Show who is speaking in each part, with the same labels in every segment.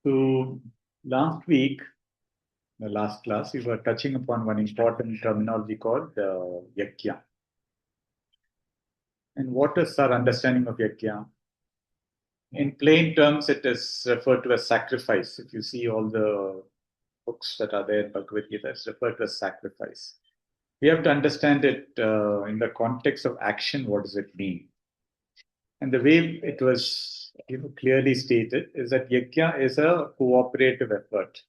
Speaker 1: So last week, the last class, we were touching upon one important terminology called yakya. And what is our understanding of yakya? In plain terms, it is referred to as sacrifice. If you see all the books that are there in Bhagavad Gita, it's referred to as sacrifice. We have to understand it in the context of action. What does it mean? And the way it was, clearly stated is that yakya is a cooperative effort.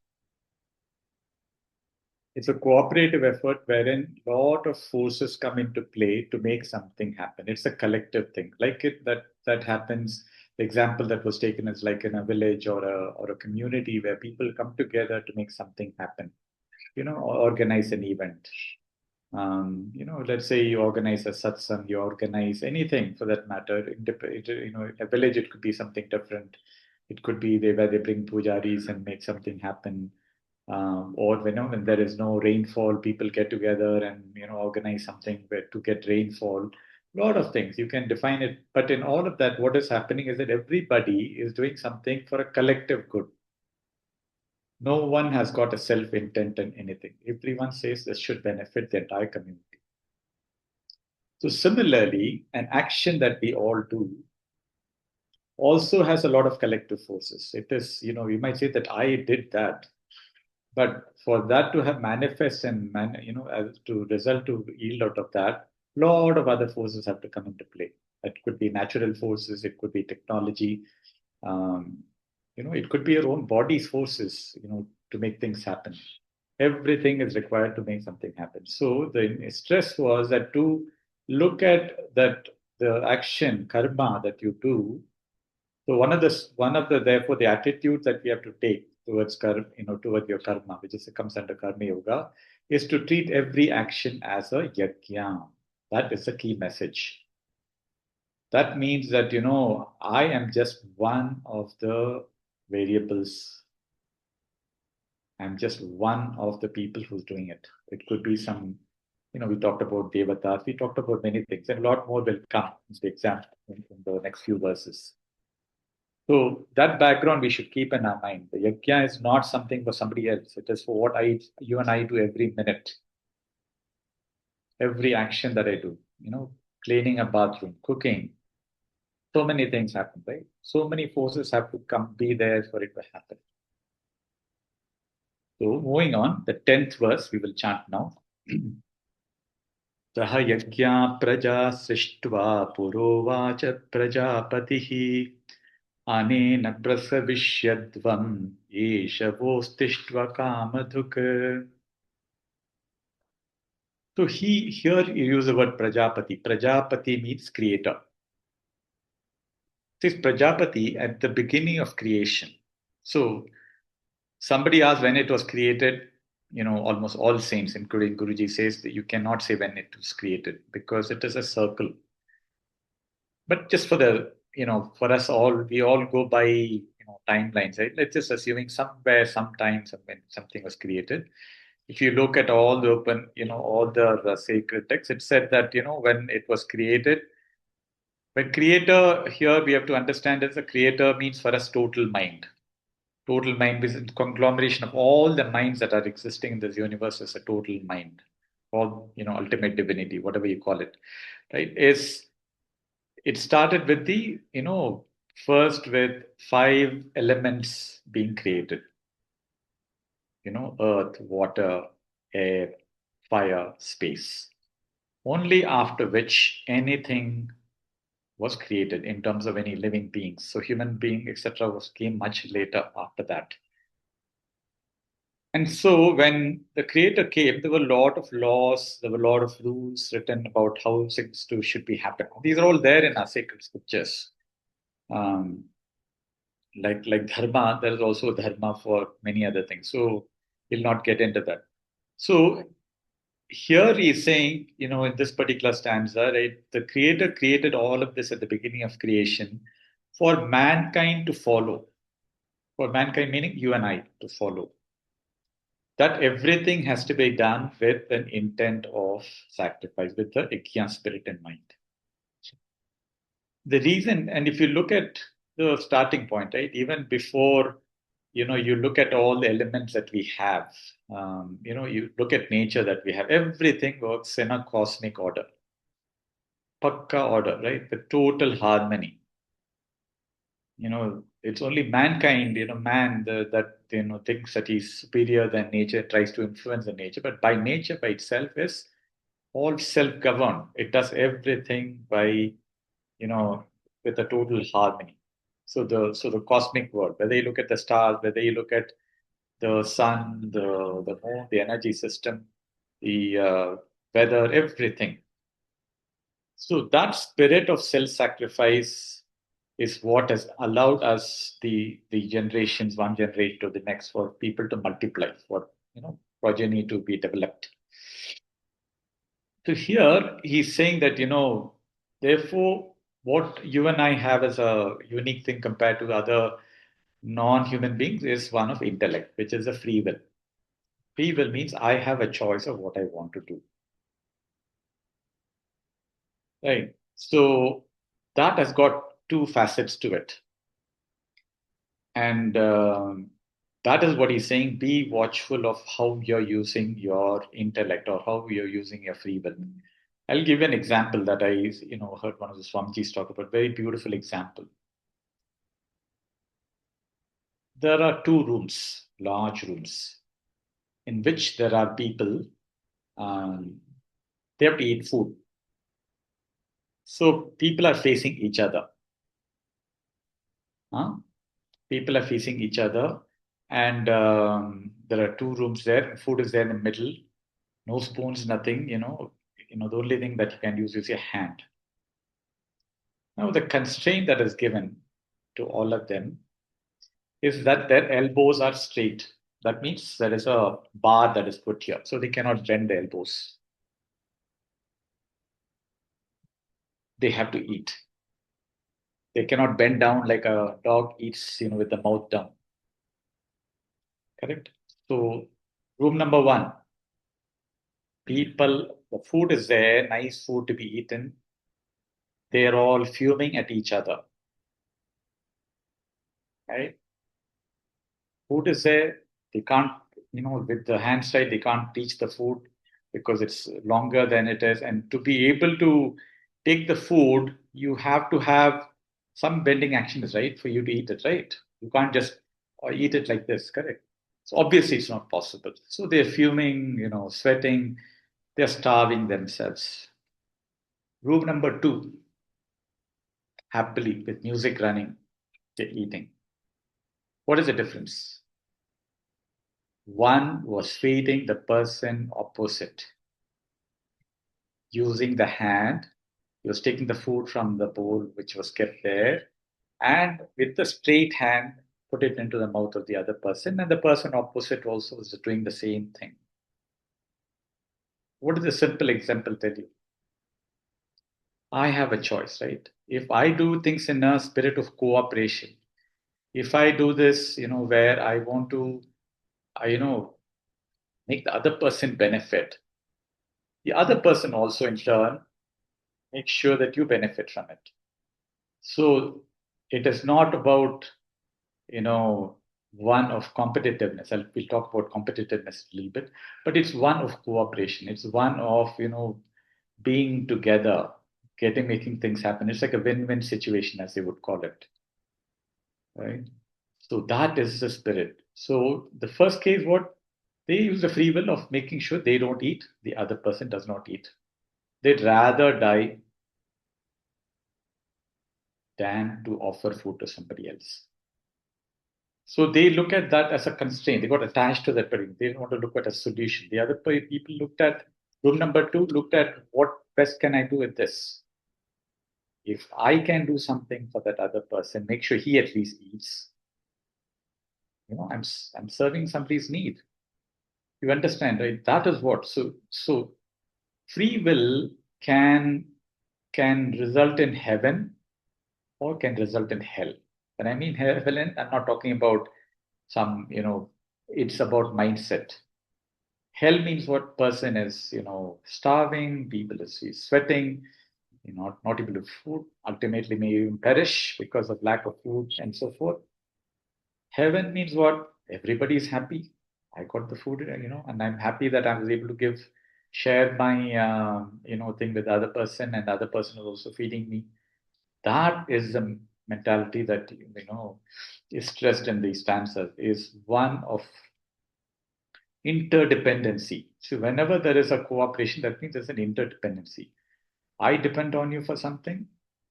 Speaker 1: It's a cooperative effort wherein a lot of forces come into play to make something happen. It's a collective thing. Like it that happens. The example that was taken is like in a village or a community where people come together to make something happen. Or organize an event. Let's say you organize a satsang, you organize anything for that matter. In a village, it could be something different. It could be where they bring pujaris and make something happen. Or when there is no rainfall, people get together and organize something where to get rainfall. A lot of things you can define it, but in all of that, what is happening is that everybody is doing something for a collective good. No one has got a self intent in anything. Everyone says this should benefit the entire community. So similarly, an action that we all do also has a lot of collective forces. It is, you might say that I did that, but for that to have manifest and as to result to yield out of that, a lot of other forces have to come into play. That could be natural forces, it could be technology, um, it could be your own body's forces, to make things happen. Everything is required to make something happen. So the stress was that to look at that the action karma that you do. So one of the therefore the attitudes that we have to take towards karma, towards your karma, which is comes under karma yoga, is to treat every action as a yajna. That is the key message. That means that I am just one of the variables. I'm just one of the people who's doing it. It could be some, we talked about devatas, we talked about many things, and a lot more will come in the exam in the next few verses. So that background we should keep in our mind. The yajna is not something for somebody else. It is for what you and I do every minute, every action that I do. Cleaning a bathroom, cooking. So many things happen, right? So many forces have to come, be there for it to happen. So moving on, the 10th verse we will chant now. सह यज्ञा प्रजा सृष्ट्वा पुरोवाच प्रजापतिः अनेन प्रसविष्यध्वम् एष वोस्तिष्ट्वा कामधुक्. So here you use the word Prajapati. Prajapati means creator. This Prajapati at the beginning of creation. So somebody asked when it was created. Almost all saints, including Guruji, says that you cannot say when it was created because it is a circle. But just for us all, we all go by timelines, right? Let's just assuming somewhere, sometime, when something was created. If you look at all the open, all the sacred texts, it said that when it was created. When creator here we have to understand as a creator means for us total mind. Total mind is a conglomeration of all the minds that are existing in this universe as a total mind, or ultimate divinity, whatever you call it, right? It started with first with 5 elements being created, earth, water, air, fire, space. Only after which anything was created in terms of any living beings. So human being, etc., came much later after that. And so when the creator came, there were a lot of laws, there were a lot of rules written about how things should be happening. These are all there in our sacred scriptures. Um, like dharma, there is also dharma for many other things. So we'll not get into that. So here he is saying, in this particular stanza, right, the creator created all of this at the beginning of creation for mankind to follow. For mankind, meaning you and I to follow. That everything has to be done with an intent of sacrifice, with the Ikya spirit in mind. The reason, and if you look at the starting point, right, even before you look at all the elements that we have. You look at nature that we have. Everything works in a cosmic order, pakka order, right? The total harmony. It's only mankind, man that thinks that he's superior than nature, tries to influence the nature, but by nature by itself is all self-governed. It does everything by with a total harmony. So the cosmic world, whether you look at the stars, whether you look at the sun, the moon, the energy system, the weather, everything. So that spirit of self-sacrifice is what has allowed us the generations, one generation to the next, for people to multiply, for progeny to be developed. So here he's saying that therefore, what you and I have as a unique thing compared to other non-human beings is one of intellect, which is a free will. Free will means I have a choice of what I want to do. Right. So that has got two facets to it. And that is what he's saying. Be watchful of how you're using your intellect or how you're using your free will. I'll give you an example that I heard one of the Swamijis talk about. Very beautiful example. There are two rooms, large rooms, in which there are people. Um, they have to eat food. So people are facing each other. Huh? People are facing each other, and there are two rooms there. Food is there in the middle. No spoons, nothing. The only thing that you can use is your hand. Now, the constraint that is given to all of them is that their elbows are straight. That means there is a bar that is put here, so they cannot bend the elbows. They have to eat. They cannot bend down like a dog eats, with the mouth down. Correct? So, room number one, people, the food is there, nice food to be eaten. They're all fuming at each other. Right? Food is there. They can't, with the hand side, they can't reach the food because it's longer than it is. And to be able to take the food, you have to have some bending actions, right, for you to eat it, right? You can't just eat it like this, correct? So obviously it's not possible. So they're fuming, sweating, they're starving themselves. Room number two, happily with music running, they're eating. What is the difference? One was feeding the person opposite using the hand. He was taking the food from the bowl which was kept there, and with the straight hand, put it into the mouth of the other person, and the person opposite also was doing the same thing. What does a simple example tell you? I have a choice, right? If I do things in a spirit of cooperation, if I do this, where I want to, make the other person benefit, the other person also in turn make sure that you benefit from it. So it is not about, one of competitiveness. We'll talk about competitiveness a little bit, but it's one of cooperation. It's one of, being together, making things happen. It's like a win-win situation, as they would call it, right? So that is the spirit. So the first case, what they use the free will of making sure they don't eat, the other person does not eat. They'd rather die than to offer food to somebody else. So they look at that as a constraint. They got attached to that particular. They don't want to look at a solution. The other people looked at room number two, looked at what best can I do with this. If I can do something for that other person, make sure he at least eats. I'm serving somebody's need. You understand, right? That is what. So free will can can result in heaven or can result in hell. When I mean heaven, I'm not talking about some, it's about mindset. Hell means what person is, starving, people is sweating, not able to food, ultimately may even perish because of lack of food and so forth. Heaven means what? Everybody is happy. I got the food, and I'm happy that I was able to share my, thing with the other person, and the other person is also feeding me. That is the mentality that, is stressed in these stanzas, is one of interdependency. So whenever there is a cooperation, that means there's an interdependency. I depend on you for something,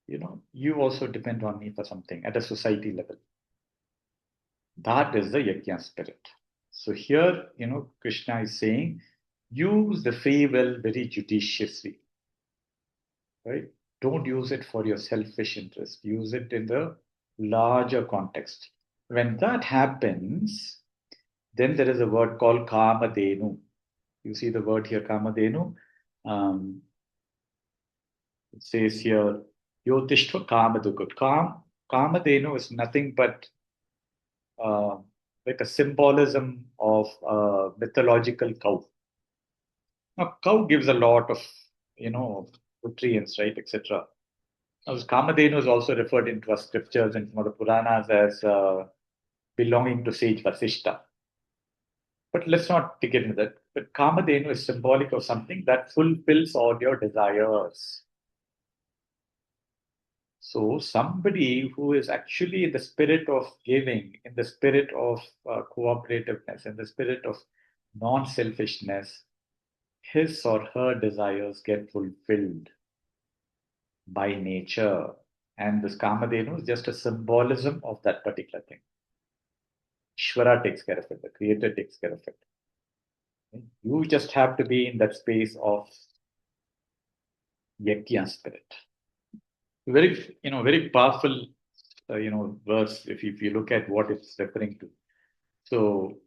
Speaker 1: you also depend on me for something at a society level. That is the Yajna spirit. So here, Krishna is saying, use the free will very judiciously, right? Don't use it for your selfish interest. Use it in the larger context. When that happens, then there is a word called Kamadenu. You see the word here, Kamadenu. Um, it says here, Yotishva Kamadukut. Kamadenu is nothing but uh, like a symbolism of a mythological cow. Now, cow gives a lot of, nutrients, right, etc. Now, Kamadenu is also referred into our scriptures and some of the Puranas as belonging to sage Vasishta. But let's not get into that. But Kamadenu is symbolic of something that fulfills all your desires. So, somebody who is actually in the spirit of giving, in the spirit of cooperativeness, in the spirit of non selfishness, his or her desires get fulfilled by nature. And this Kamadenu is just a symbolism of that particular thing. Ishvara takes care of it, the creator takes care of it. You just have to be in that space of Yajna spirit. Very, very powerful, verse if you look at what it's referring to. So,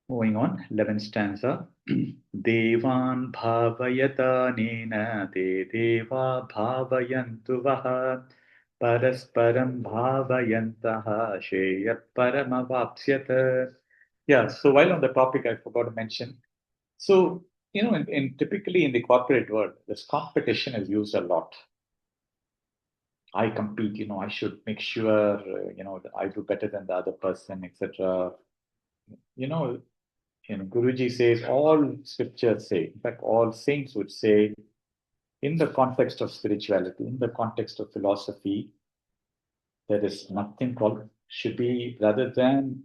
Speaker 1: moving on, 11th stanza. Devan bhavayatanena te deva bhavayantu vaha parasparam bhavayantaha sheyat paramavapsyat. Yeah, so while on the topic, I forgot to mention. So, typically in the corporate world, this competition is used a lot. I compete, I should make sure, that I do better than the other person, etc. You know, Guruji says, all scriptures say, in fact, all saints would say, in the context of spirituality, in the context of philosophy, there is nothing called, should be, rather than,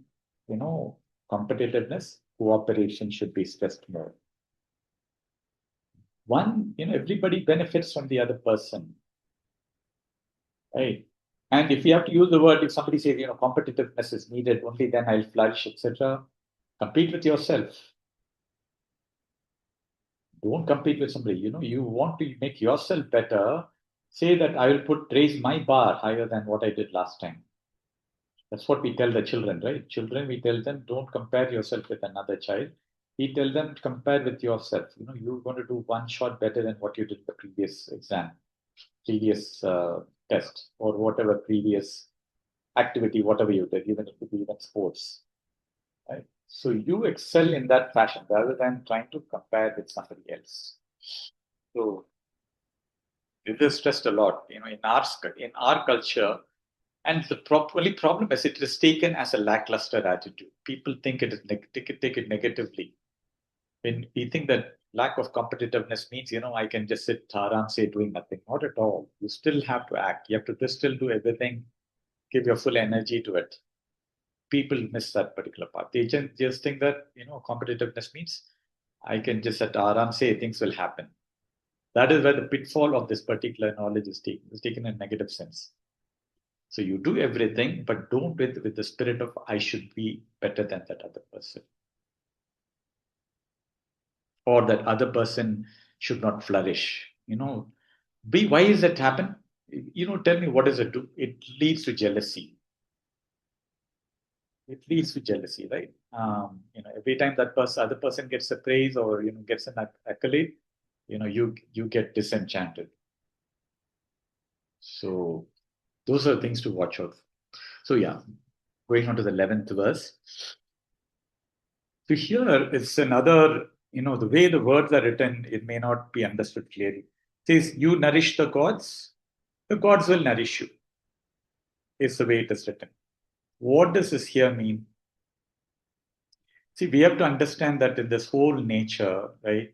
Speaker 1: competitiveness, cooperation should be stressed more. One, everybody benefits from the other person, right? And if you have to use the word, if somebody says, competitiveness is needed, only then I'll flourish, etc., compete with yourself. Don't compete with somebody. You want to make yourself better. Say that I will raise my bar higher than what I did last time. That's what we tell the children, right? Children, we tell them, don't compare yourself with another child. We tell them, compare with yourself. You're going to do one shot better than what you did the previous exam, previous test, or whatever previous activity, whatever you did, even if it be even sports. Right? So you excel in that fashion rather than trying to compare with somebody else. So this is stressed a lot, in our culture, and the only problem is it is taken as a lackluster attitude. People think it is take it negatively. When we think that lack of competitiveness means, I can just sit around, say, doing nothing. Not at all. You still have to act. You have to still do everything, give your full energy to it. People miss that particular part. They just think that, competitiveness means I can just at aram say things will happen. That is where the pitfall of this particular knowledge is taken. It's taken in a negative sense. So you do everything, but don't with the spirit of I should be better than that other person. Or that other person should not flourish. Why is that happen? Tell me, what does it do? It leads to jealousy. It leads to jealousy, right? Every time that other person gets a praise or gets an accolade, you get disenchanted. So those are things to watch out. So yeah, going on to the 11th verse. So here it's another, the way the words are written, it may not be understood clearly. It says, you nourish the gods will nourish you, is the way it is written. What does this here mean? See, we have to understand that in this whole nature, right?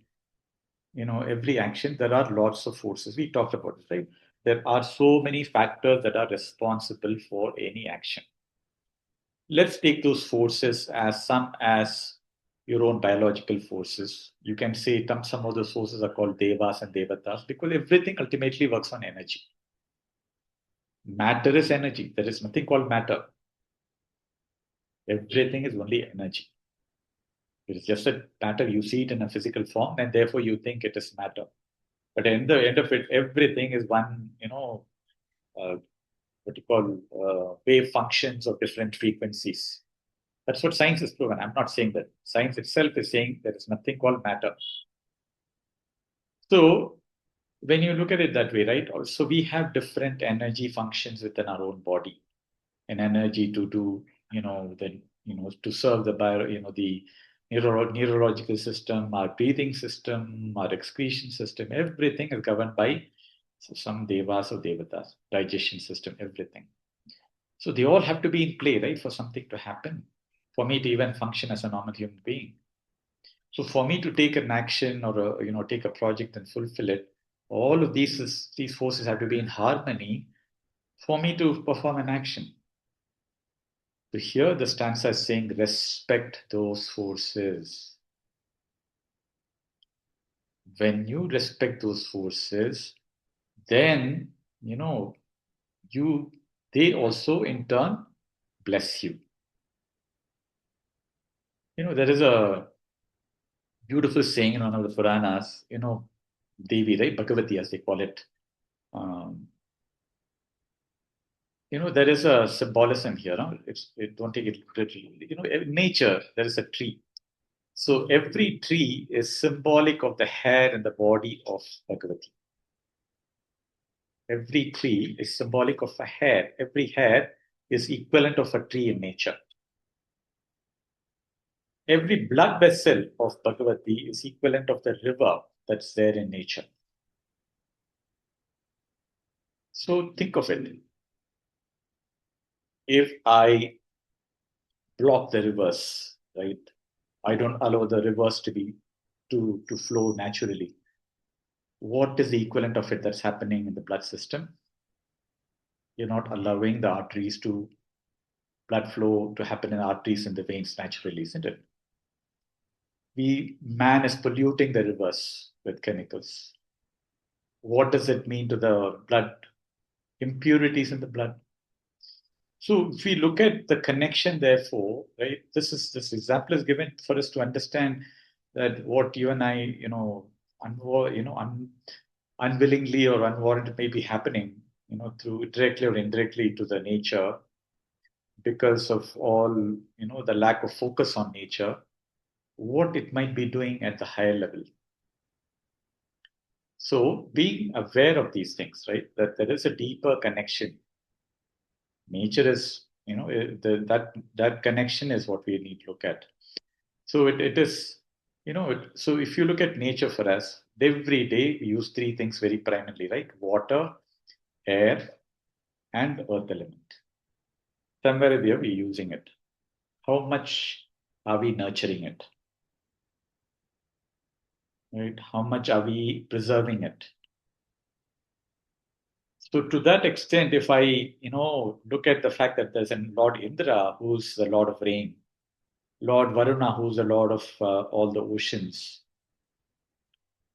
Speaker 1: Every action, there are lots of forces. We talked about this, right? There are so many factors that are responsible for any action. Let's take those forces as some as your own biological forces. You can say some of those forces are called devas and devatas because everything ultimately works on energy. Matter is energy. There is nothing called matter. Everything is only energy. It is just a matter. You see it in a physical form, and therefore you think it is matter. But at the end of it, everything is one, uh, what you call wave functions of different frequencies. That's what science has proven. I'm not saying that. Science itself is saying there is nothing called matter. So when you look at it that way, right? So we have different energy functions within our own body, and energy to do, then to serve the the neurological system, our breathing system, our excretion system. Everything is governed by some devas or devatas, digestion system, everything. So they all have to be in play, right, for something to happen, for me to even function as a normal human being. So for me to take an action or take a project and fulfill it, all of these forces have to be in harmony for me to perform an action. So here the stanza is saying respect those forces. When you respect those forces, then you they also in turn bless you. There is a beautiful saying in one of the Puranas, Devi, right? Bhagavati, as they call it. Um, there is a symbolism here. No? Don't take it literally. In nature, there is a tree. So every tree is symbolic of the hair and the body of Bhagavati. Every tree is symbolic of a hair. Every hair is equivalent of a tree in nature. Every blood vessel of Bhagavati is equivalent of the river that's there in nature. So think of it. If I block the rivers, right? I don't allow the rivers to flow naturally. What is the equivalent of it that's happening in the blood system? You're not allowing the arteries to blood flow to happen in arteries and the veins naturally, isn't it? Man is polluting the rivers with chemicals. What does it mean to the blood? Impurities in the blood. So if we look at the connection, therefore, right, this example is given for us to understand that what you and I, unwillingly or unwarranted may be happening, through directly or indirectly to the nature because of all, the lack of focus on nature, what it might be doing at the higher level. So being aware of these things, right, that there is a deeper connection. Nature is, that connection is what we need to look at. So it is, so if you look at nature for us, every day we use three things very primarily, right? Water, air, and earth element. Somewhere we are using it. How much are we nurturing it? Right? How much are we preserving it? So to that extent, if I, look at the fact that there's a Lord Indra who's the Lord of rain, Lord Varuna who's the Lord of all the oceans,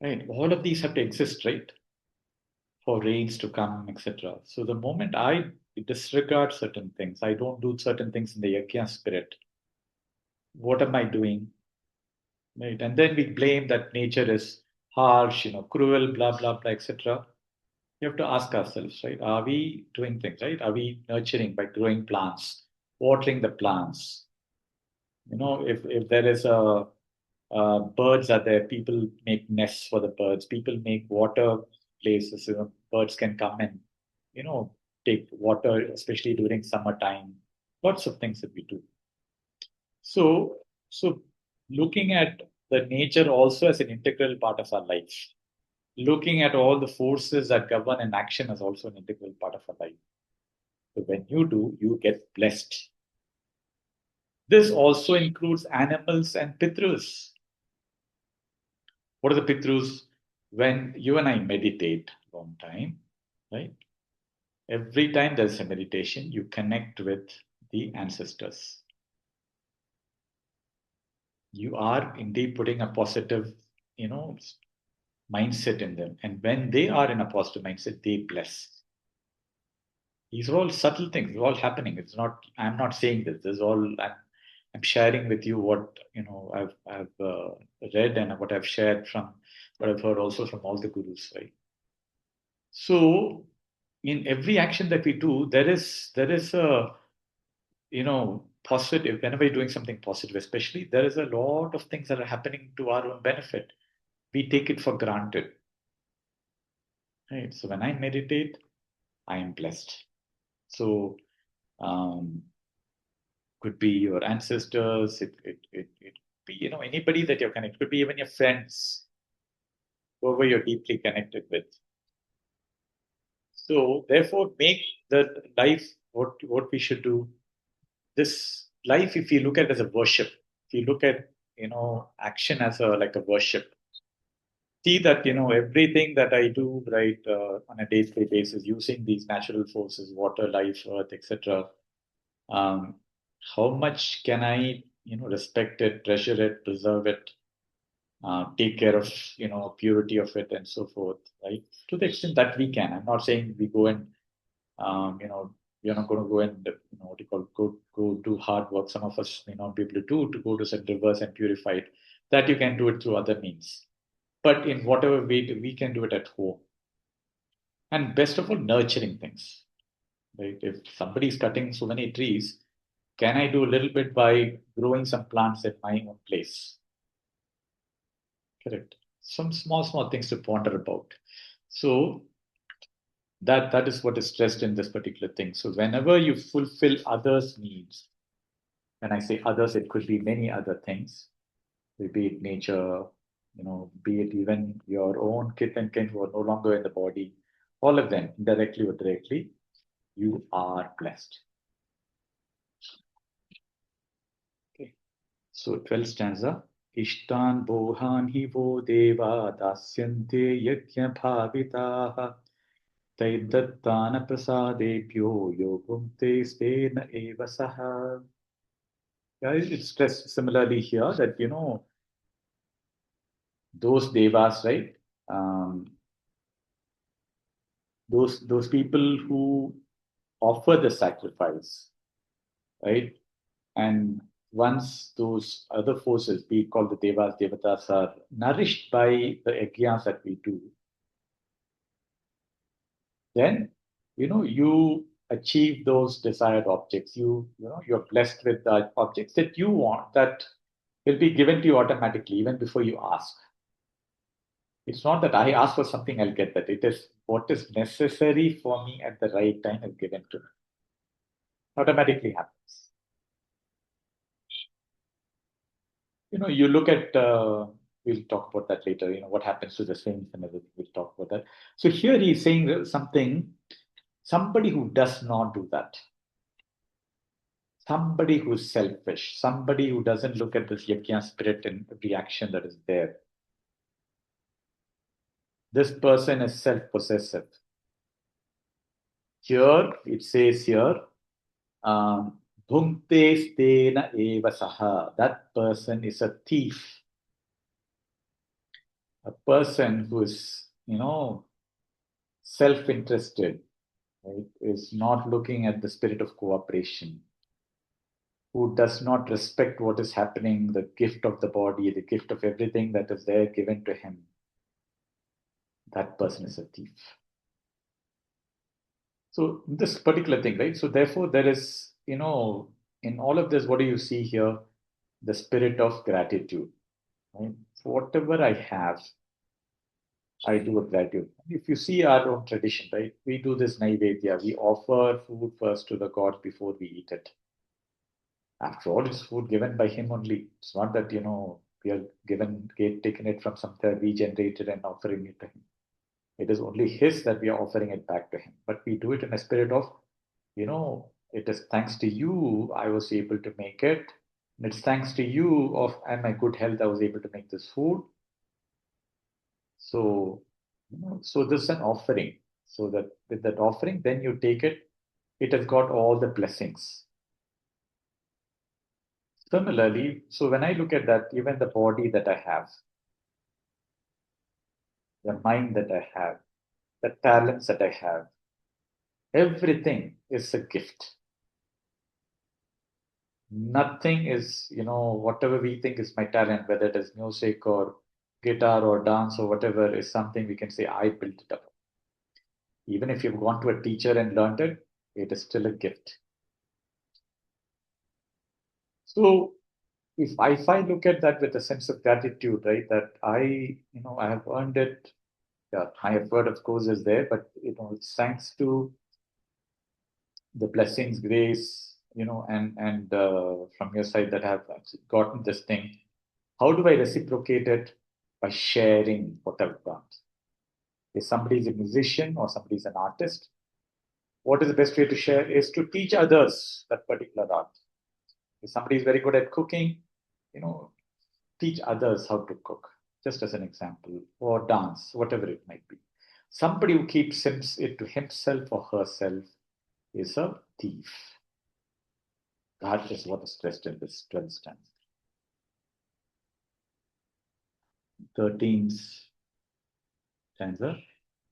Speaker 1: right? All of these have to exist, right? For rains to come, etc. So the moment I disregard certain things, I don't do certain things in the Yajna spirit, what am I doing? Right? And then we blame that nature is harsh, cruel, blah, blah, blah, etc. You have to ask ourselves, right? Are we doing things, right? Are we nurturing by growing plants, watering the plants? If there is a birds are there, people make nests for the birds. People make water places. Birds can come and you know take water, especially during summertime. Lots of things that we do. So looking at the nature also as an integral part of our life. Looking at all the forces that govern an action as also an integral part of our life. So when you do, you get blessed. This also includes animals and pitrus. What are the pitrus? When you and I meditate long time, right? Every time there's a meditation, you connect with the ancestors. You are indeed putting a positive, you know, mindset in them. And when they are in a positive mindset, they bless. These are all subtle things. They're all happening. It's not. I'm not saying this. This is all. I'm sharing with you what I've read and what I've shared from what I've heard also from all the gurus. Right. So in every action that we do, there is a positive. Whenever you're doing something positive, especially, there is a lot of things that are happening to our own benefit. We take it for granted. Right. So when I meditate, I am blessed. So um, could be your ancestors, it could be, anybody that you're connected, it could be even your friends, whoever you're deeply connected with. So therefore make the life what we should do. This life, if you look at it as a worship, if you look at, action as a like a worship, see that, everything that I do, right, on a day-to-day basis, using these natural forces, water, life, earth, etc. Um, how much can I, respect it, treasure it, preserve it, take care of, purity of it, and so forth, right? To the extent that we can. I'm not saying we go and, we're not going to go and, what you call, go do hard work. Some of us may not be able to do to go to some rivers and purify it. That you can do it through other means. But in whatever way we can do it at home. And best of all, nurturing things. Right? If somebody is cutting so many trees, can I do a little bit by growing some plants at my own place? Correct. Some small things to ponder about. So that is what is stressed in this particular thing. So whenever you fulfill others' needs, when I say others, it could be many other things, be it nature, be it even your own kith and kin who are no longer in the body, all of them, indirectly or directly, you are blessed. Okay. So 12th stanza. Ishtan bohan hi vo deva dasyante yajna bhavitaha तैर्दत्तानप्रसादेभ्यो यो भुङ्क्ते स्तेन एव सः. Yeah, it's stressed similarly here that, those devas, right? Um, those people who offer the sacrifice, right? And once those other forces, be it called the devas, devatas, are nourished by the yajnas that we do, then you achieve those desired objects. You're blessed with the objects that you want, that will be given to you automatically even before you ask. It's not that I ask for something, I'll get that. It is what is necessary for me at the right time is given to me. Automatically happens. You look at, we'll talk about that later, what happens to the saints and everything. We'll talk about that. So here he's saying something, somebody who does not do that, somebody who's selfish, somebody who doesn't look at this yajna spirit and reaction that is there. This person is self-possessive. Here, it says here, bhunkte stena eva saha. That person is a thief. A person who is, self-interested, right, is not looking at the spirit of cooperation, who does not respect what is happening, the gift of the body, the gift of everything that is there given to him. That person is a thief. So this particular thing, right? So therefore, there is, in all of this, what do you see here? The spirit of gratitude. Right? So whatever I have, I do a gratitude. If you see our own tradition, right? We do this naivedya. We offer food first to the God before we eat it. After all, it's food given by Him only. It's not that, we are taken it from somewhere we generated and offering it to Him. It is only His that we are offering it back to Him. But we do it in a spirit of, it is thanks to you I was able to make it. And it's thanks to you of and my good health I was able to make this food. So, so this is an offering. So that with that offering, then you take it, it has got all the blessings. Similarly, so when I look at that, even the body that I have, the mind that I have, the talents that I have, everything is a gift. Nothing is, whatever we think is my talent, whether it is music or guitar or dance or whatever, is something we can say, I built it up. Even if you've gone to a teacher and learned it, it is still a gift. So if I look at that with a sense of gratitude, right, that I have earned it. Yeah, my effort, of course, is there, but it's thanks to the blessings, grace, and from your side that I have actually gotten this thing. How do I reciprocate it? By sharing what I've done. If somebody is a musician or somebody is an artist, what is the best way to share is to teach others that particular art. If somebody is very good at cooking, you know, teach others how to cook, just as an example, or dance, whatever it might be. Somebody who keeps it to himself or herself is a thief. That is what is stressed in this 12th stanza. 13th stanza.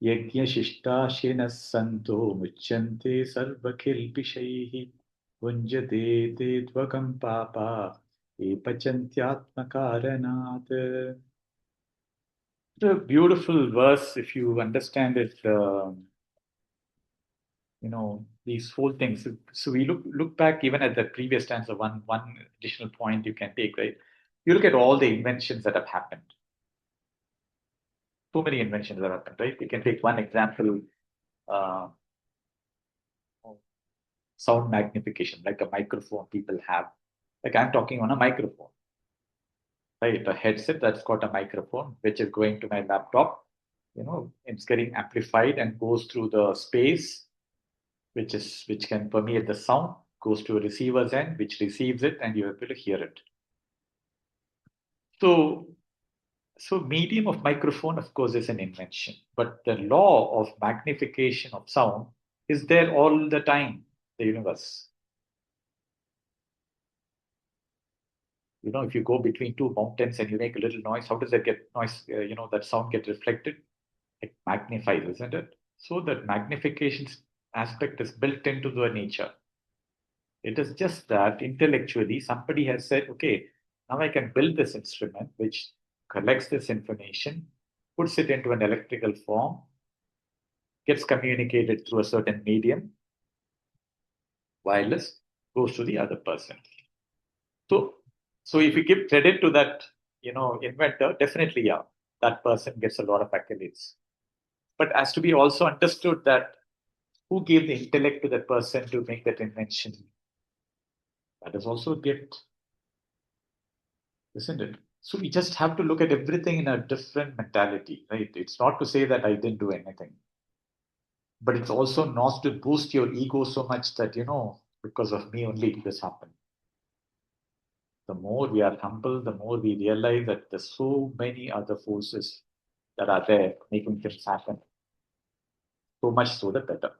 Speaker 1: यज्ञशिष्टाशिनः सन्तो मुच्यन्ते सर्वकिल्बिषैः भुञ्जते ते त्वकं पापा ये पचन्त्यात्मकारणात्. The beautiful verse, if you understand it, these whole things. So we look back even at the previous stanza. One additional point you can take, right? You look at all the inventions that have happened. So many inventions that have happened, right? We can take one example, uh, sound magnification, like a microphone people have. Like I'm talking on a microphone, right? A headset that's got a microphone, which is going to my laptop. It's getting amplified and goes through the space which can permeate the sound, goes to a receiver's end, which receives it, and you're able to hear it. So, so medium of microphone, of course, is an invention, but the law of magnification of sound is there all the time, the universe. If you go between two mountains and you make a little noise, how does that get noise? That sound get reflected? It magnifies, isn't it? So that magnification aspect is built into the nature. It is just that intellectually somebody has said, okay, now I can build this instrument which collects this information, puts it into an electrical form, gets communicated through a certain medium, wireless, goes to the other person. So, so if you give credit to that, inventor, definitely, yeah, that person gets a lot of accolades. But has to be also understood that who gave the intellect to that person to make that invention? That is also a gift, isn't it? So we just have to look at everything in a different mentality, right? It's not to say that I didn't do anything, but it's also not to boost your ego so much that, because of me only this happened. The more we are humble, the more we realize that there's so many other forces that are there making things happen. So much so the better.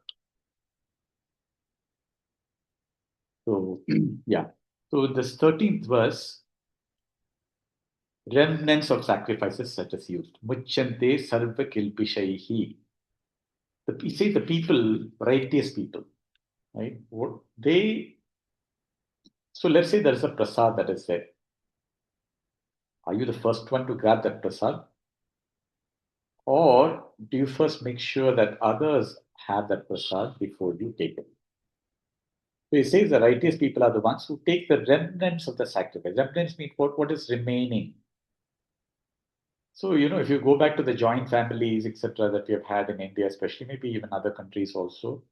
Speaker 1: So, yeah. So this 13th verse, remnants of sacrifices such as used. Muchante sarva kilpishaihi. He says the people, righteous people, right? What they so let's say there is a prasad that is there. Are you the first one to grab that prasad? Or do you first make sure that others have that prasad before you take it? So he says the righteous people are the ones who take the remnants of the sacrifice. Remnants mean what is remaining. So, if you go back to the joint families, etc., that we have had in India, especially, maybe even other countries also,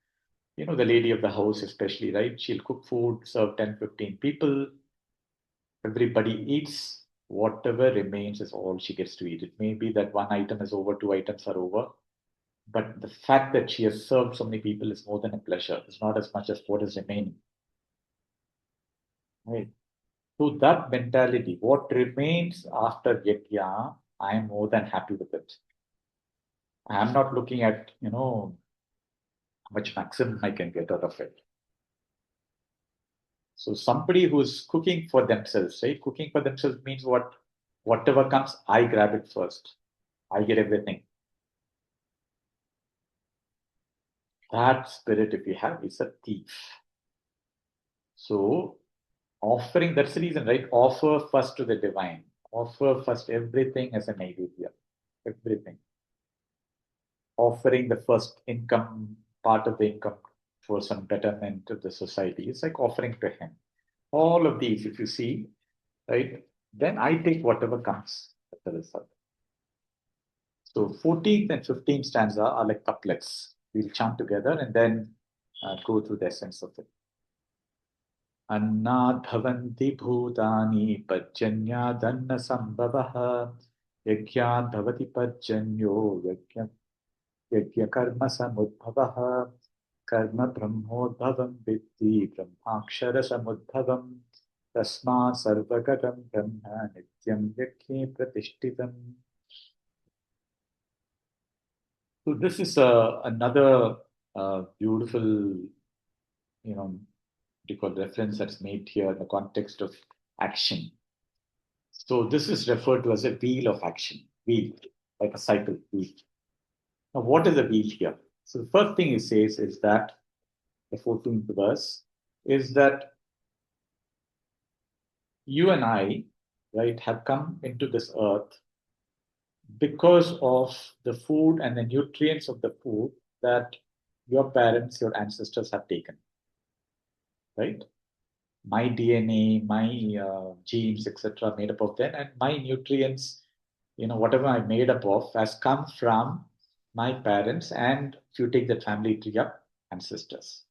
Speaker 1: the lady of the house, especially, right? She'll cook food, serve 10, 15 people. Everybody eats. Whatever remains is all she gets to eat. It may be that one item is over, two items are over. But the fact that she has served so many people is more than a pleasure. It's not as much as what is remaining. Right. So that mentality, what remains after yajna, I am more than happy with it. I am not looking at, how much maximum I can get out of it. So somebody who's cooking for themselves, right? Cooking for themselves means what? Whatever comes, I grab it first. I get everything. That spirit, if you have, is a thief. So offering, that's the reason, right? Offer first to the divine. Offer first everything as a naivedya. Everything. Offering the first income, part of the income for some betterment of the society. It's like offering to him. All of these, if you see, right, then I take whatever comes as a result. So 14th and 15th stanza are like couplets. We'll chant together and then go through the essence of it. अन्नाद्भवन्ति भूतानि पर्जन्यादन्नसम्भवः यज्ञाद्भवति पर्जन्यो यज्ञकर्मसमुद्भवः कर्म ब्रह्मोद्भवं विद्धि ब्रह्माक्षरसमुद्भवम् तस्मात् सर्वगतं ब्रह्म नित्यं यज्ञे प्रतिष्ठितम्. So this is another beautiful, reference that's made here in the context of action. So this is referred to as a wheel of action, wheel, like a cycle wheel. Now, what is a wheel here? So the first thing he says is that the 14th verse is that you and I, right, have come into this earth because of the food and the nutrients of the food that your parents, your ancestors have taken, right? My DNA, my genes, etc., made up of that, and my nutrients, whatever I'm made up of, has come from my parents, and if you take the family tree up, ancestors.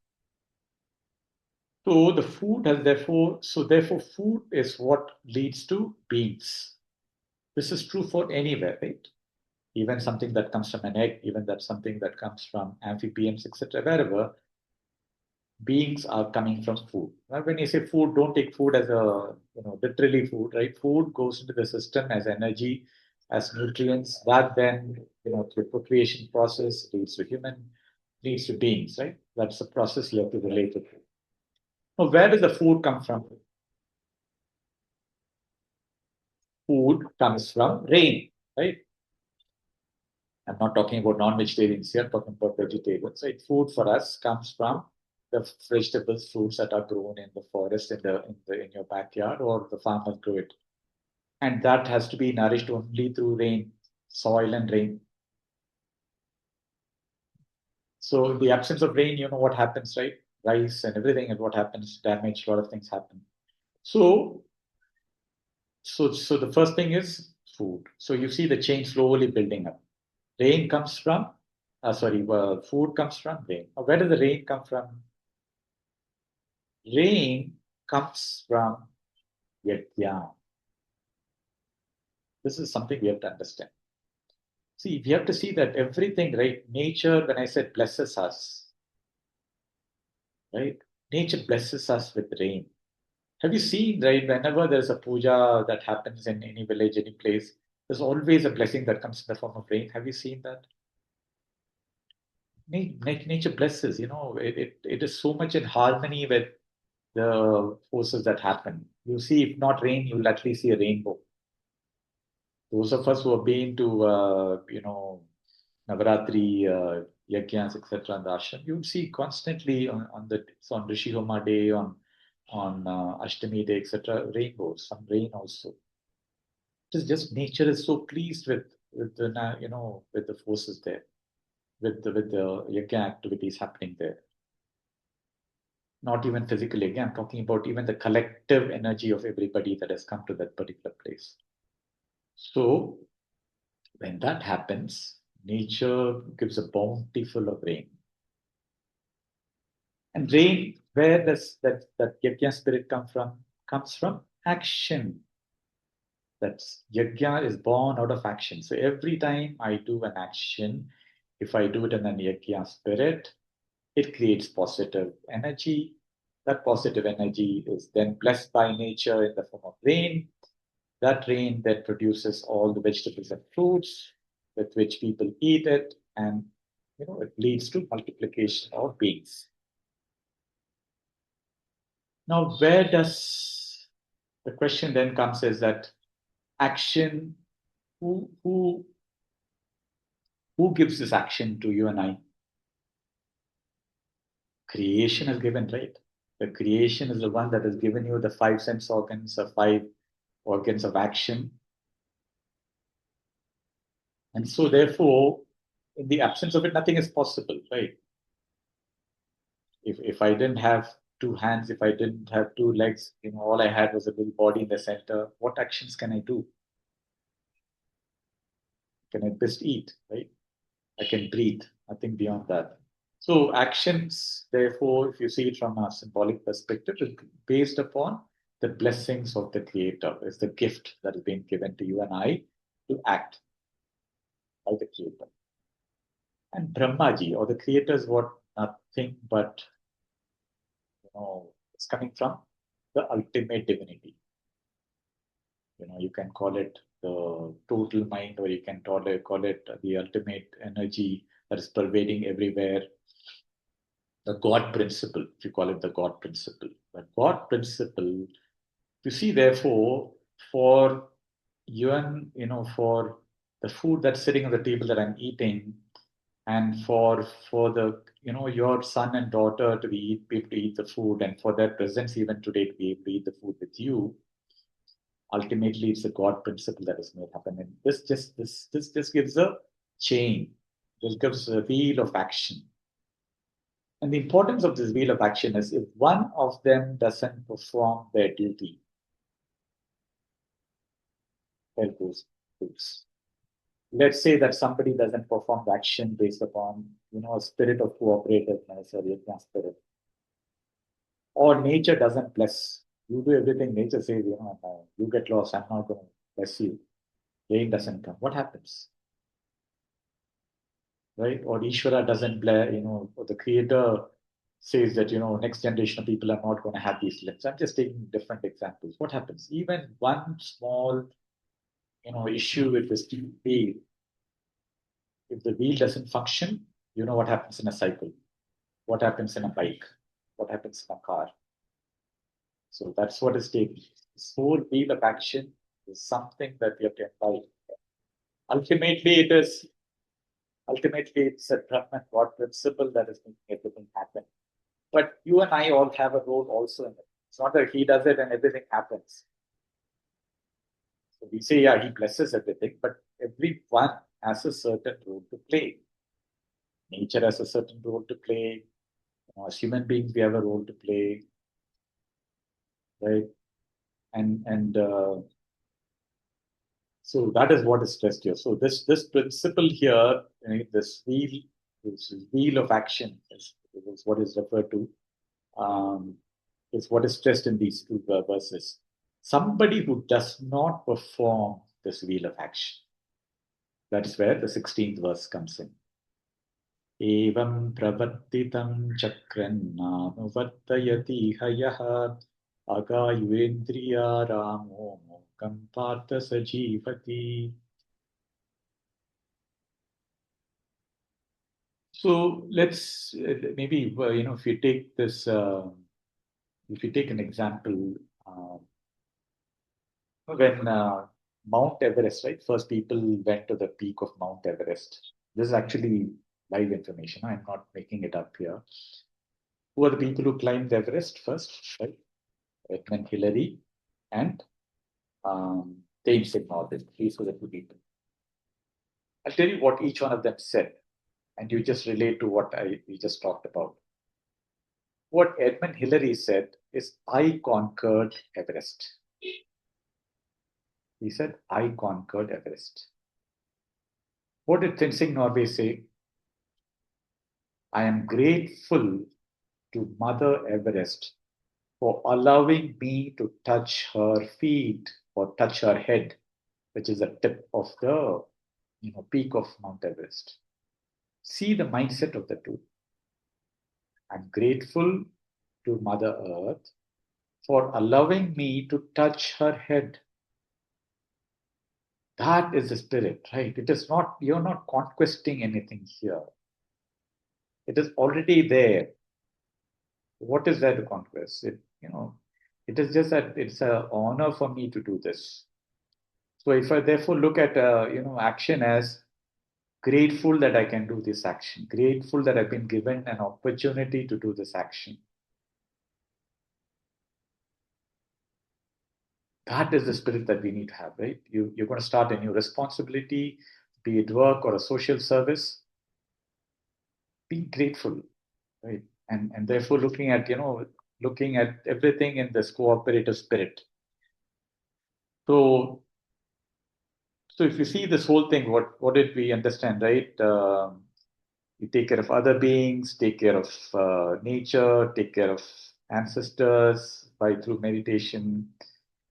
Speaker 1: So the food has therefore food is what leads to beings. This is true for anywhere, right? Even something that comes from an egg, even that something that comes from amphibians, etc., wherever beings are coming from food. Now, when you say food, don't take food as a, literally food, right? Food goes into the system as energy, as nutrients, that then, through procreation process leads to leads to beings, right? That's the process you have to relate it to. Now, where does the food come from? Food comes from rain, right? I'm not talking about non-vegetarians here, I'm talking about vegetarians. Right? Food for us comes from the vegetables, fruits that are grown in the forest, in your backyard, or the farmers grow it. And that has to be nourished only through rain, soil and rain. So in the absence of rain, you know what happens, right? Rice and everything, and what happens, damage, a lot of things happen. So, so the first thing is food. So you see the chain slowly building up. Rain comes from, food comes from rain. Now, where does the rain come from? Rain comes from yajna. This is something we have to understand. See, we have to see that everything, right? Nature, when I said blesses us, right? Nature blesses us with rain. Have you seen, right? Whenever there's a puja that happens in any village, any place, there's always a blessing that comes in the form of rain. Have you seen that? Nature blesses, it is so much in harmony with the forces that happen. You see, if not rain, you'll at least see a rainbow. Those of us who have been to, Navaratri, yajnas, etc., and the ashram, you would see constantly on Rishi Homa day, on Ashtami day, etc., rainbows, some rain also. It is just nature is so pleased with with the forces there, with the yajna activities happening there. Not even physically. Again, I'm talking about even the collective energy of everybody that has come to that particular place. So when that happens, nature gives a bounty full of rain. And rain, where does that yajna spirit come from? Comes from action. That's yajna is born out of action. So every time I do an action, if I do it in an yajna spirit, it creates positive energy. That positive energy is then blessed by nature in the form of rain. That rain then produces all the vegetables and fruits with which people eat it, and it leads to multiplication of beings. Now, where does the question then comes is that action, who gives this action to you and I? Creation is given, right? The creation is the one that has given you the five sense organs, the five organs of action. And so, therefore, in the absence of it, nothing is possible, right? If I didn't have two hands, if I didn't have two legs, all I had was a little body in the center, what actions can I do? Can I best eat, right? I can breathe, nothing beyond that. So actions, therefore, if you see it from a symbolic perspective, is based upon the blessings of the Creator. It's the gift that is being given to you and I to act by the Creator. And Brahmaji, or the Creator, is what nothing but it's coming from the ultimate divinity. You can call it the total mind, or you can call it the ultimate energy that is pervading everywhere. The God principle, if you call it the God principle. The God principle, you see, therefore, for you and for the food that's sitting on the table that I'm eating, and for the your son and daughter to be able to eat the food, and for their presence even today to be able to eat the food with you, ultimately it's a God principle that is made happen. And this gives a chain, this gives a wheel of action. And the importance of this wheel of action is if one of them doesn't perform their duty, there goes loose. Let's say that somebody doesn't perform the action based upon, a spirit of cooperativeness or yajna spirit, or nature doesn't bless. You do everything, nature says, you get lost, I'm not going to bless you. Rain doesn't come. What happens? Right? Or Ishvara doesn't bless, or the creator says that, next generation of people are not going to have these limbs. I'm just taking different examples. What happens? Even one small, issue with this wheel, if the wheel doesn't function, you know what happens in a cycle, what happens in a bike, what happens in a car. So that's what is taking. This whole wheel of action is something that we have to apply. Ultimately, it's a Brahman God principle that is making everything happen. But you and I all have a role also in it. It's not that he does it and everything happens. So we say, yeah, he blesses everything, but everyone has a certain role to play. Nature has a certain role to play. As human beings, we have a role to play, right? And so that is what is stressed here. So this principle here, this wheel of action is what is referred to. Um, is what is stressed in these two verses. Somebody who does not perform this wheel of action. That is where the 16th verse comes in. एवं प्रवर्तितं चक्रन्नानुवर्तयति हयः अगायुरेन्द्रियारामो मोकं पार्थ स जीवति. So let's maybe if you take this, if you take an example, when Mount Everest, right? First, people went to the peak of Mount Everest. This is actually live information. I'm not making it up here. Who are the people who climbed Everest first, right? Edmund Hillary and James Norton. These were the two people. I'll tell you what each one of them said, and you just relate to what we just talked about. What Edmund Hillary said is, I conquered Everest. He said, I conquered Everest. What did Tenzing Norgay say? I am grateful to Mother Everest for allowing me to touch her feet or touch her head, which is the tip of the peak of Mount Everest. See the mindset of the two. I'm grateful to Mother Earth for allowing me to touch her head. That is the spirit, right? It is not, you're not conquesting anything here. It is already there. What is there to conquest? It is just that it's an honor for me to do this. So if I therefore look at action as grateful that I can do this action, grateful that I've been given an opportunity to do this action. That is the spirit that we need to have, right? You're going to start a new responsibility, be it work or a social service. Be grateful, right? And therefore looking at everything in this cooperative spirit. So so if you see this whole thing, what did we understand, right? You take care of other beings, take care of nature, take care of ancestors by through meditation,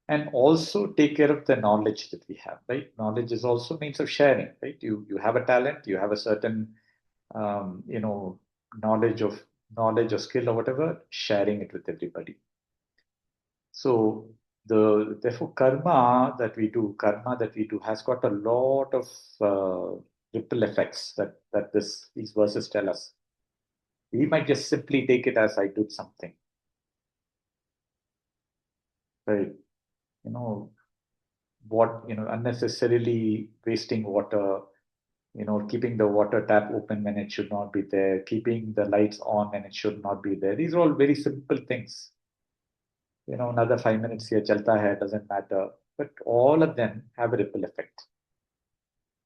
Speaker 1: and also take care of the knowledge that we have, right? Knowledge is also means of sharing, right? You have a talent, you have a certain um, you know knowledge of knowledge or skill or whatever, sharing it with everybody. So therefore karma that we do has got a lot of ripple effects that these verses tell us. We might just simply take it as I did something, right? You know unnecessarily wasting water, keeping the water tap open when it should not be there, keeping the lights on when it should not be there. These are all very simple things. Another 5 minutes here, chalta hai, doesn't matter. But all of them have a ripple effect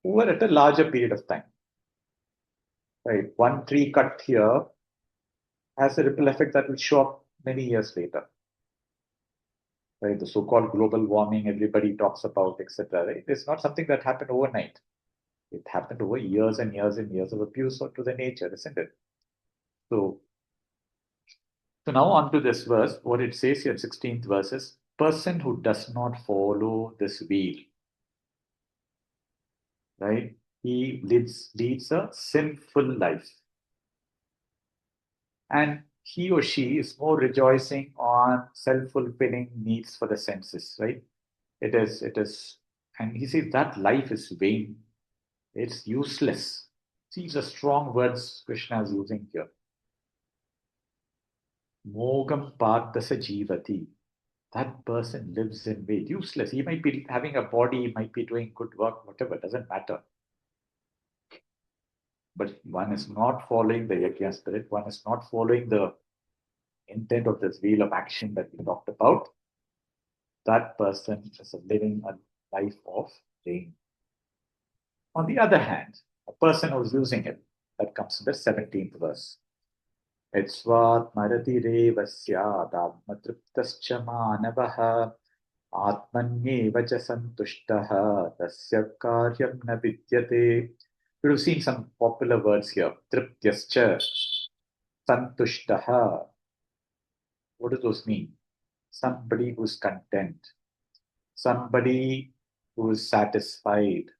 Speaker 1: over at a larger period of time. Right? One tree cut here has a ripple effect that will show up many years later. Right? The so-called global warming everybody talks about, etc. Right? It's not something that happened overnight. It happened over years and years and years of abuse to the nature, isn't it? So, so now on to this verse. What it says here, 16th verse is, person who does not follow this wheel, right? He leads a sinful life. And he or she is more rejoicing on self-fulfilling needs for the senses, right? It is, and he says that life is vain. It's useless. See the strong words Krishna is using here. Mogam pardasa jivati. That person lives in vain, useless. He might be having a body, he might be doing good work, whatever, doesn't matter. But one is not following the yajna spirit, one is not following the intent of this wheel of action that we talked about. That person is living a life of pain. On the other hand, a person who's using it, that comes in the 17th verse. Etsvat maratirev syadatmatriptascha manavaha atmanyeva cha santushtaha tasya karyam na vidyate. You've seen some popular words here. Triptyascha, santushtaha. What do those mean? Somebody who's content, somebody who is satisfied,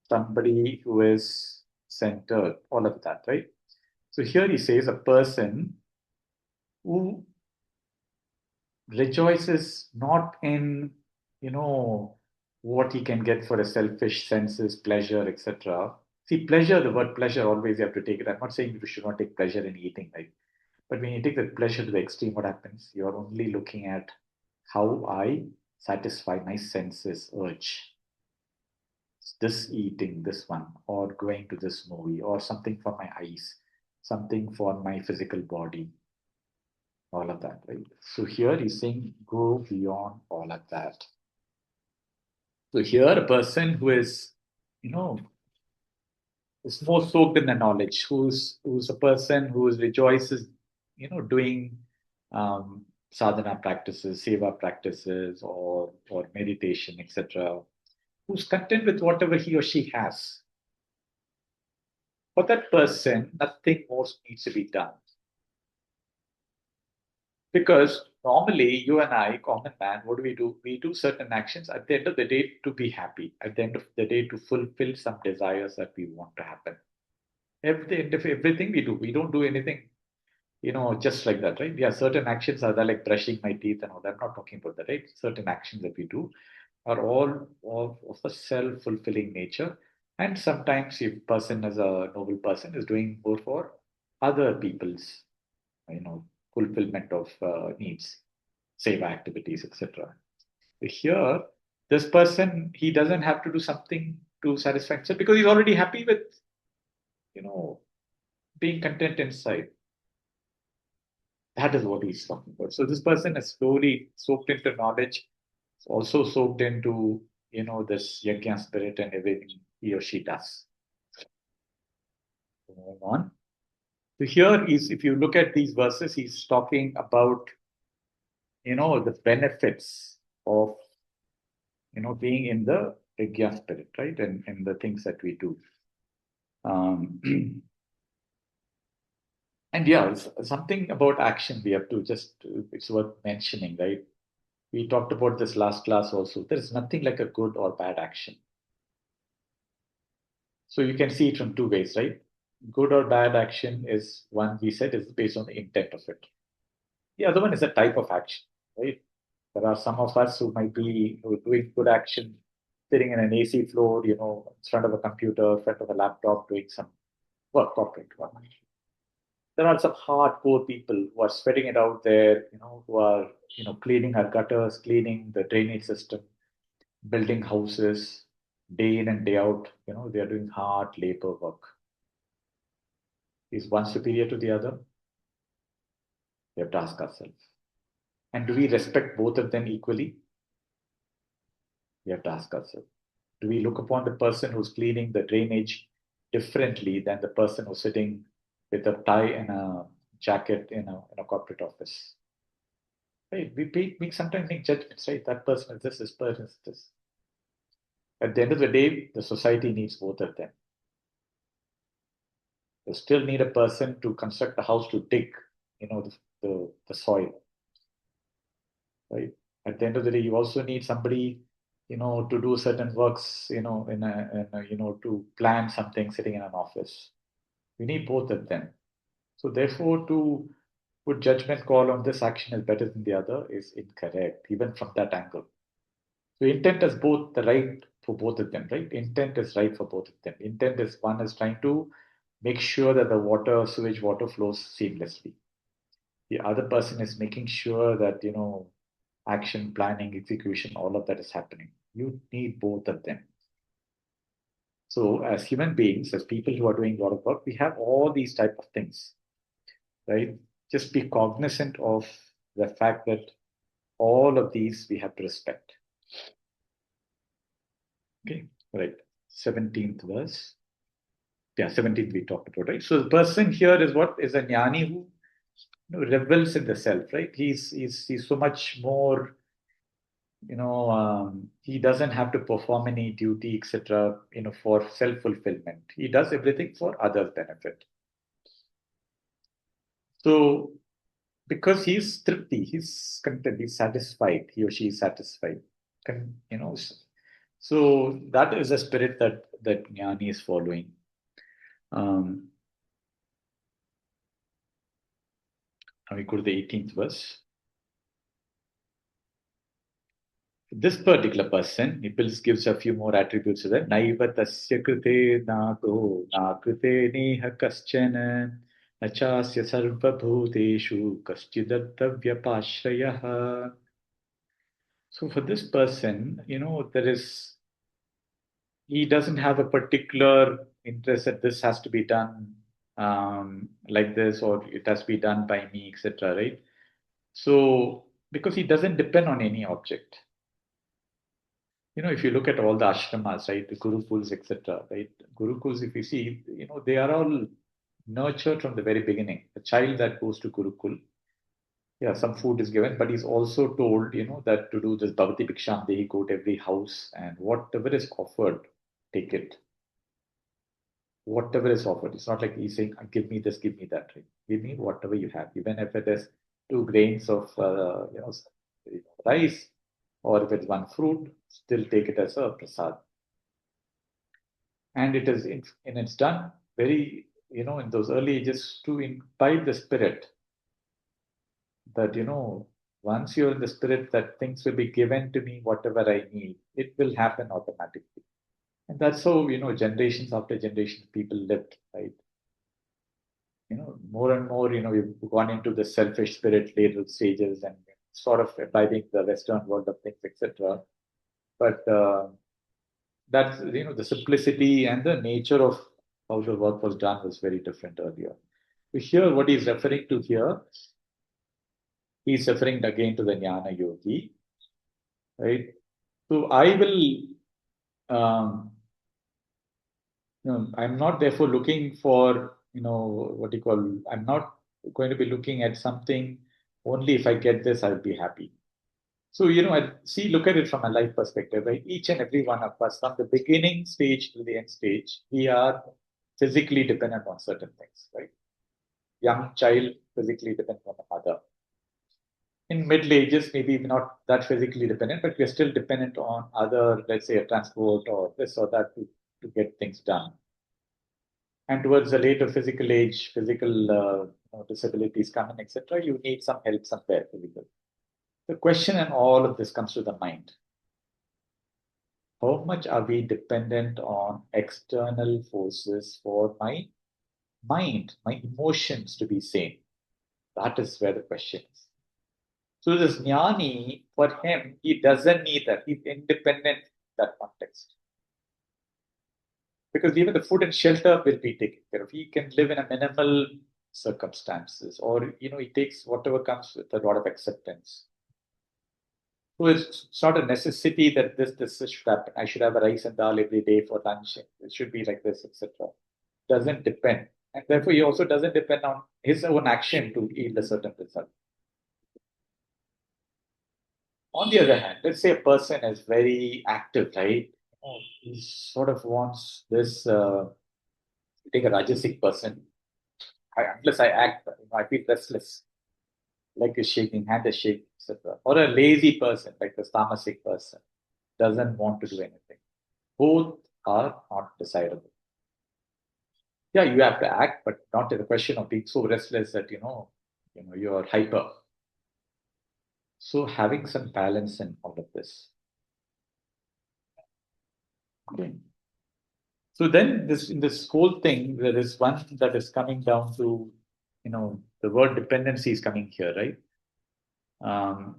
Speaker 1: somebody who is centered, all of that, right? So here he says a person who rejoices not in, you know, what he can get for a selfish senses, pleasure, etc. See, pleasure, the word pleasure, always you have to take it. I'm not saying you should not take pleasure in eating, right? But when you take that pleasure to the extreme, what happens? You're only looking at how I satisfy my senses urge. This eating, this one, or going to this movie, or something for my eyes, something for my physical body, all of that, right? So here he's saying go beyond all of that. So here a person who you know, is more soaked in the knowledge, who's a person who rejoices, doing sadhana practices, seva practices, or meditation, etc. Who's content with whatever he or she has. For that person, nothing more needs to be done. Because normally, you and I, common man, what do? We do certain actions at the end of the day to be happy, at the end of the day to fulfill some desires that we want to happen. At the end of everything we do, we don't do anything just like that, right? Yeah, certain actions are there, like brushing my teeth and all that. I'm not talking about that, right? Certain actions that we do are all of a self-fulfilling nature. And sometimes if person as a noble person is doing more for other people's, fulfillment of needs, save activities, etc. Here, this person, he doesn't have to do something to satisfy himself because he's already happy with, you know, being content inside. That is what he's talking about. So this person is slowly soaked into knowledge, also soaked into, this yajna spirit and everything he or she does. Moving on. So here is, if you look at these verses, he's talking about, the benefits of, being in the yajna spirit, right? And the things that we do. Um, and yeah, something about action we have to just, it's worth mentioning, right? We talked about this last class also. There is nothing like a good or bad action. So you can see it from two ways, right? Good or bad action is one we said is based on the intent of it. The other one is a type of action, right? There are some of us who might be doing good action, sitting in an AC floor, in front of a computer, in front of a laptop, doing some work, corporate work. There are some hardcore people who are sweating it out there, who are, cleaning our gutters, cleaning the drainage system, building houses day in and day out. They are doing hard labor work. Is one superior to the other? We have to ask ourselves. And do we respect both of them equally? We have to ask ourselves. Do we look upon the person who's cleaning the drainage differently than the person who's sitting with a tie and a jacket in a corporate office? Right? We sometimes make judgments, right? That person is this person is this. At the end of the day, the society needs both of them. You still need a person to construct a house to dig, the soil, right? At the end of the day, you also need somebody, to do certain works, to plan something sitting in an office. You need both of them. So therefore, to put judgment call on this action is better than the other is incorrect, even from that angle. So intent is both the right for both of them, right? Intent is right for both of them. Intent is one is trying to make sure that the sewage water flows seamlessly. The other person is making sure that, action, planning, execution, all of that is happening. You need both of them. So as human beings, as people who are doing a lot of work, we have all these type of things, right? Just be cognizant of the fact that all of these we have to respect. Okay, right. 17th verse. Yeah, 17th we talked about, right? So the person here is what is a jnani who revels in the self, right? He's so much more, he doesn't have to perform any duty, etc., for self-fulfillment. He does everything for others' benefit. So because he's tripti, he's content, he's satisfied, he or she is satisfied. So that is a spirit that Jnani is following. Um, and we go to the 18th verse. This particular person, he gives a few more attributes to that. Naiva tasya krite nago na krite neha kaschana nachasya sarva bhuteshu kaschidaddavyapashrayah. So for this person, he doesn't have a particular interest that this has to be done like this or it has to be done by me, etc. Right? So because he doesn't depend on any object. If you look at all the ashramas, right, the gurukuls, etc., right, gurukuls, if you see, they are all nurtured from the very beginning. The child that goes to gurukul, yeah, some food is given, but he's also told, that to do this bhavati bhiksham dehi, go to every house and whatever is offered, take it. Whatever is offered. It's not like he's saying, give me this, give me that. Right? Give me whatever you have, even if it is 2 grains of rice, or if it's one fruit, still take it as a prasad. And it is, and it's done very, in those early ages to imbibe the spirit. that, once you're in the spirit, that things will be given to me, whatever I need, it will happen automatically. And that's how, generations after generations, people lived, right? More and more, we've gone into the selfish spirit later stages and sort of imbibing the Western world of things, etc. But that's, the simplicity and the nature of how the work was done was very different earlier. So here, what he's referring to here, he's referring again to the Jnana Yogi, right? So I will, um, I'm not therefore looking for, what you call, I'm not going to be looking at something only if I get this, I'll be happy. So, I see, look at it from a life perspective, right? Each and every one of us, from the beginning stage to the end stage, we are physically dependent on certain things, right? Young child physically dependent on the mother. In middle ages, maybe not that physically dependent, but we're still dependent on other, let's say, a transport or this or that to get things done. And towards the later physical age, physical disabilities come in, etc., you need some help somewhere physical. The question in all of this comes to the mind. How much are we dependent on external forces for my mind, my emotions to be sane? That is where the question is. So this jnani, for him, he doesn't need that. He's independent in that context. Because even the food and shelter will be taken care of. He can live in a minimal circumstances, or he takes whatever comes with a lot of acceptance. So it's not a necessity that this should happen. I should have a rice and dal every day for lunch. It should be like this, etc. Doesn't depend. And therefore, he also doesn't depend on his own action to yield a certain result. On the other hand, let's say a person is very active, right? He sort of wants this, take a Rajasic person. Unless I act, I feel restless, like is shaking, hand is shaking, etc. Or a lazy person, like the tamasic person, doesn't want to do anything. Both are not desirable. Yeah, you have to act, but not in the question of being so restless that you're hyper. So having some balance in all of this. Okay. So then this in this whole thing, there is one that is coming down to, the word dependency is coming here, right? Um,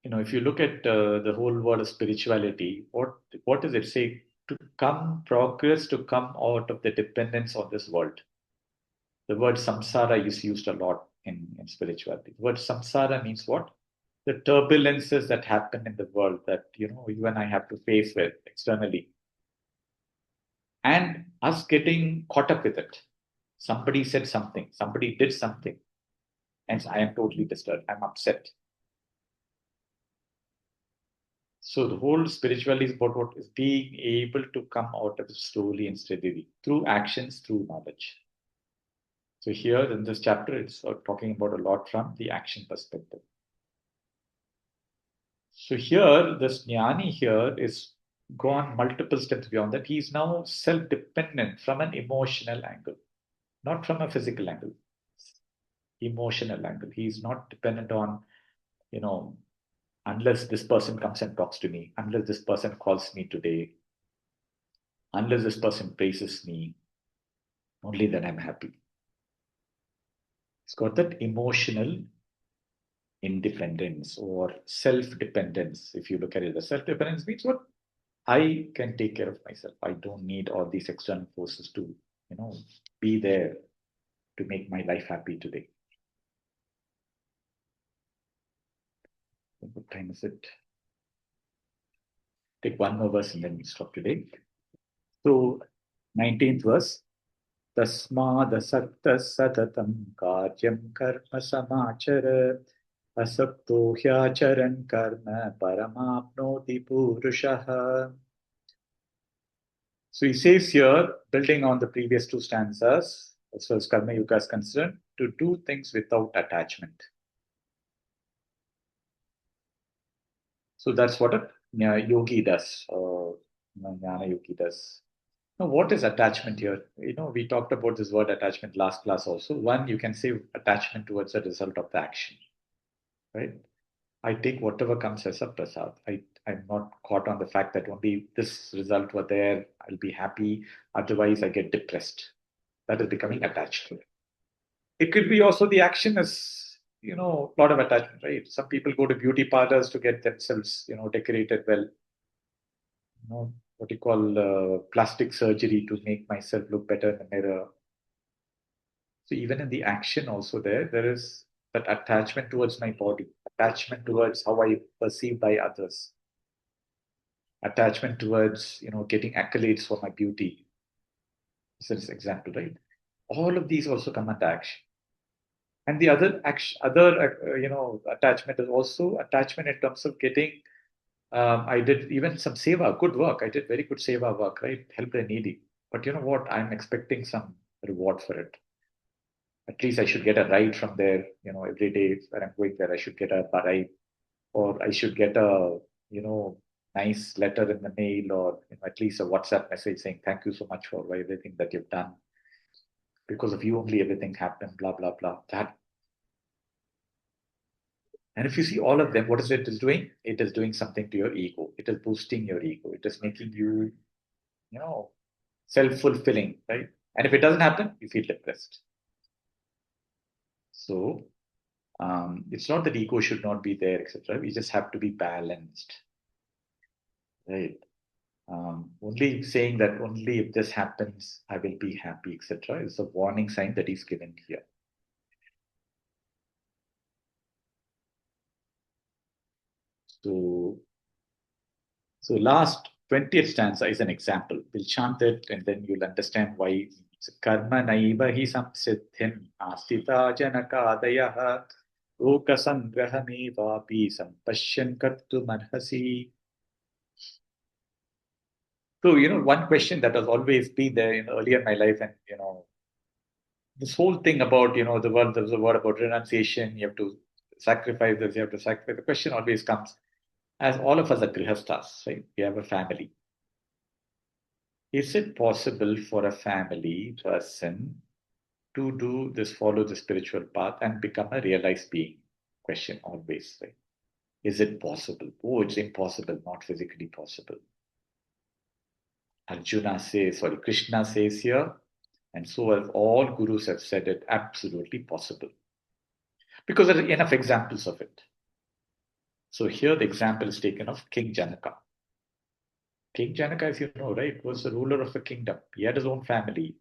Speaker 1: if you look at the whole word of spirituality, what does it say? To come progress, to come out of the dependence on this world. The word samsara is used a lot in spirituality. The word samsara means what? The turbulences that happen in the world that you and I have to face with externally, and us getting caught up with it. Somebody said something, somebody did something, and I am totally disturbed. I'm upset. So the whole spirituality is about what is being able to come out of it slowly and steadily through actions, through knowledge. So here in this chapter, it's talking about a lot from the action perspective. So here, this jnani here is gone multiple steps beyond that. He's now self-dependent from an emotional angle, not from a physical angle. Emotional angle. He's not dependent on, you know, unless this person comes and talks to me, unless this person calls me today, unless this person praises me, only then I'm happy. It's got that emotional independence or self-dependence. If you look at it, the self-dependence means what? I can take care of myself. I don't need all these external forces to, be there to make my life happy today. What time is it? Take one more verse and then we stop today. So, 19th verse. तस्मादसक्तः सततं कार्यं कर्म समाचर असक्तो ह्याचरन् कर्म परमाप्नोति पुरुषः. So he says here, building on the previous two stanzas, as far as Karma Yoga is concerned, to do things without attachment. So that's what a yogi does, jnana yogi does. Now, what is attachment here? We talked about this word attachment last class also. One, you can say attachment towards the result of the action. right? I take whatever comes as a prasad. I'm not caught on the fact that only this result were there, I'll be happy. Otherwise, I get depressed. That is becoming attached to it. It could be also the action is, a lot of attachment, right? Some people go to beauty parlors to get themselves, decorated well. What you call plastic surgery to make myself look better in the mirror. So even in the action also there is that attachment towards my body, attachment towards how I perceive by others, attachment towards, getting accolades for my beauty. This is an example, right? All of these also come under action. And the other action, attachment is also attachment in terms of getting. I did even some seva, good work. I did very good seva work, right? Help the needy. But you know what? I'm expecting some reward for it. At least I should get a ride from there. Every day when I'm going there, I should get a ride, or I should get a, nice letter in the mail, or at least a WhatsApp message saying thank you so much for everything that you've done. Because of you only everything happened. Blah blah blah. That. And if you see all of them, what is it is doing? It is doing something to your ego. It is boosting your ego. It is making you, you know, self-fulfilling, right? And if it doesn't happen, you feel depressed. So it's not that ego should not be there, etc. We just have to be balanced, right? Only saying that only if this happens, I will be happy, etc. is a warning sign that is given here. So So last 20th stanza is an example. We'll chant it and then you'll understand why. Karma naiva hi samsiddhim astita janakadayah lokasangrahamevapi sampashyan kartumarhasi. So, one question that has always been there earlier in my life, and, this whole thing about, there's a word about renunciation, you have to sacrifice this, you have to sacrifice. The question always comes, as all of us are grihastas, right? We have a family. Is it possible for a family person to do this, follow the spiritual path and become a realized being? Question always, right? Is it possible? Oh, it's impossible, not physically possible. Arjuna says, sorry, Krishna says here, and so have all gurus have said it, absolutely possible. Because there are enough examples of it. So here the example is taken of King Janaka. King Janaka, as you know, right, was the ruler of a kingdom. He had his own family.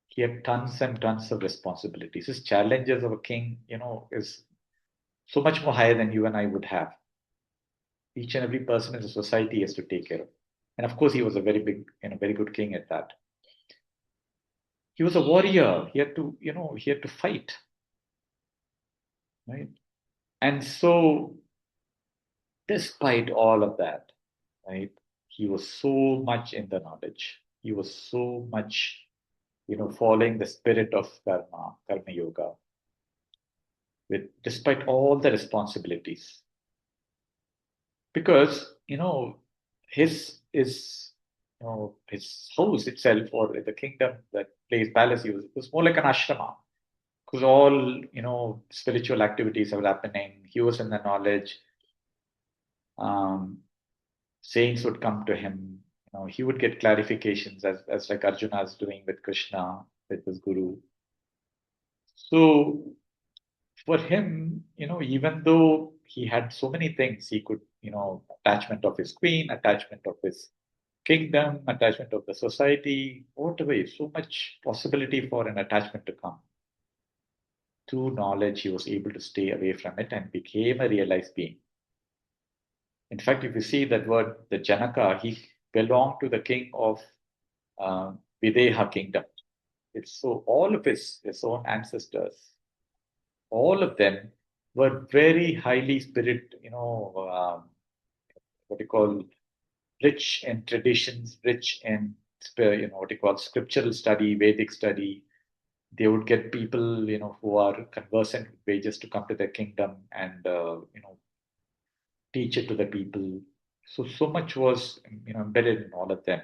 Speaker 1: He had tons and tons of responsibilities. His challenges of a king, is so much more higher than you and I would have. Each and every person in the society has to take care of. And of course, he was a very big, very good king at that. He was a warrior. He had to fight, right? And so, despite all of that, right, he was so much in the knowledge. He was so much, following the spirit of karma yoga, with despite all the responsibilities. Because his is his house itself, or the kingdom, that place palace, was more like an ashrama, because all spiritual activities were happening. He was in the knowledge. um, Saints would come to him. He would get clarifications, as like Arjuna is doing with Krishna, with his guru. So for him, even though he had so many things, he could, attachment of his queen, attachment of his kingdom, attachment of the society, whatever, so much possibility for an attachment to come. Through knowledge, he was able to stay away from it and became a realized being. In fact, if you see that word, the Janaka, he belonged to the king of Videha kingdom. It's so all of his own ancestors, all of them were very highly spirit, what you call rich in traditions, rich in what you call scriptural study, Vedic study. They would get people, who are conversant with Vedas to come to their kingdom and teach it to the people. So much was embedded in all of them.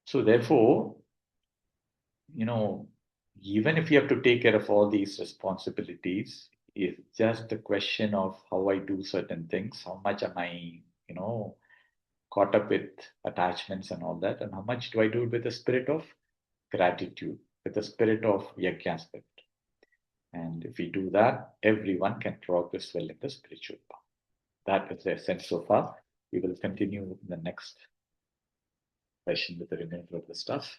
Speaker 1: So therefore, you know, even if you have to take care of all these responsibilities, It's just a question of how I do certain things, how much am I, you know, caught up with attachments and all that, and how much do I do it with the spirit of gratitude, with the spirit of yajna spirit. And if we do that, everyone can progress well in the spiritual path. That is the essence so far. We will continue in the next session with the remainder of the stuff.